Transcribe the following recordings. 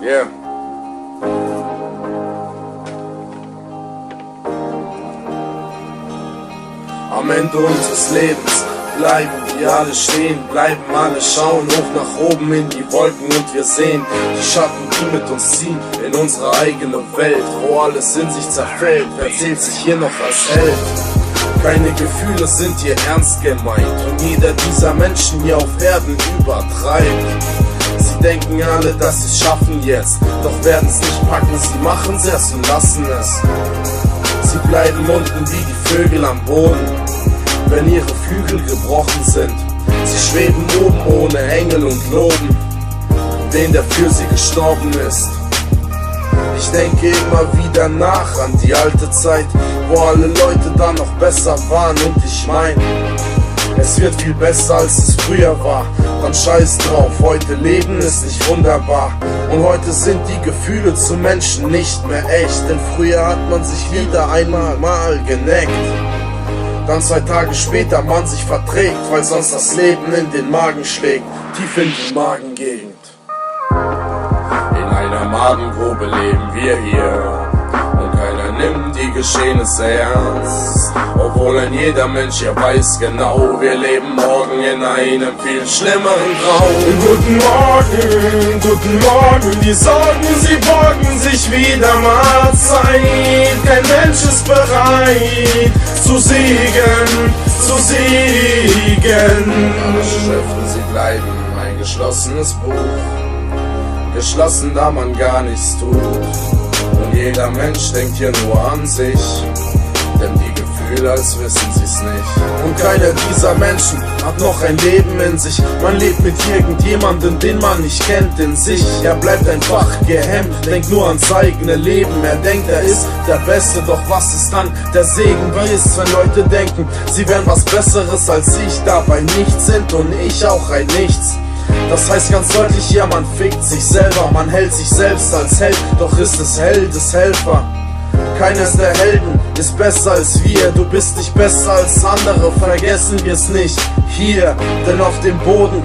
Yeah. Am Ende unseres Lebens bleiben wir alle stehen, bleiben alle schauen hoch nach oben in die Wolken und wir sehen die Schatten, die mit uns ziehen in unsere eigene Welt, wo alles in sich zerfällt. Wer zählt sich hier noch als Held? Keine Gefühle sind hier ernst gemeint und jeder dieser Menschen hier auf Erden übertreibt. Sie denken alle, dass sie es schaffen jetzt, doch werden es nicht packen, sie machen es erst und lassen es. Sie bleiben unten wie die Vögel am Boden, wenn ihre Flügel gebrochen sind. Sie schweben oben ohne Engel und loben den, der für sie gestorben ist. Ich denke immer wieder nach an die alte Zeit, wo alle Leute da noch besser waren, und ich mein, es wird viel besser als es früher war. Dann scheiß drauf, heute Leben ist nicht wunderbar. Und heute sind die Gefühle zu Menschen nicht mehr echt, denn früher hat man sich wieder einmal geneckt. Dann 2 Tage später man sich verträgt, weil sonst das Leben in den Magen schlägt, tief in die Magengegend. In einer Magengrube leben wir hier und keiner nimmt die Geschehnisse ernst. Obwohl ein jeder Mensch hier weiß genau, wir leben morgen in einem viel schlimmeren Traum. Guten Morgen, die Sorgen, sie borgen sich wieder Mahlzeit. Kein Mensch ist bereit zu siegen, zu siegen. Alle Schriften, sie bleiben ein geschlossenes Buch, geschlossen, da man gar nichts tut. Und jeder Mensch denkt hier nur an sich, denn die Gefühle, als wissen sie's nicht. Und keiner dieser Menschen hat noch ein Leben in sich. Man lebt mit irgendjemandem, den man nicht kennt, in sich. Er bleibt einfach gehemmt, denkt nur ans eigene Leben. Er denkt, er ist der Beste, doch was ist dann der Segen? Wie ist, wenn Leute denken, sie wären was Besseres als ich, dabei nichts sind und ich auch ein Nichts? Das heißt ganz deutlich, ja, man fickt sich selber, man hält sich selbst als Held, doch ist es Held, ist Helfer. Keines der Helden ist besser als wir, du bist nicht besser als andere, vergessen wir's nicht hier, denn auf dem Boden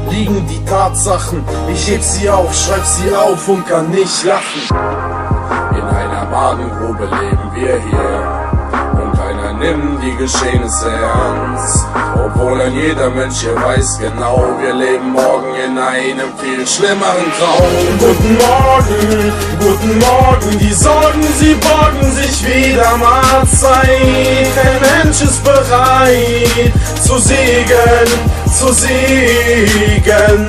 liegen die Tatsachen. Ich heb sie auf, schreib sie auf und kann nicht lachen. In einer Magengrube leben wir hier und keiner nimmt die Geschehnisse ernst. Obwohl ein jeder Mensch hier weiß genau, wir leben morgen in einem viel schlimmeren Traum. Guten Morgen, die Sorgen, sie borgen sich wieder Mahlzeit. Kein Mensch ist bereit zu siegen, zu siegen.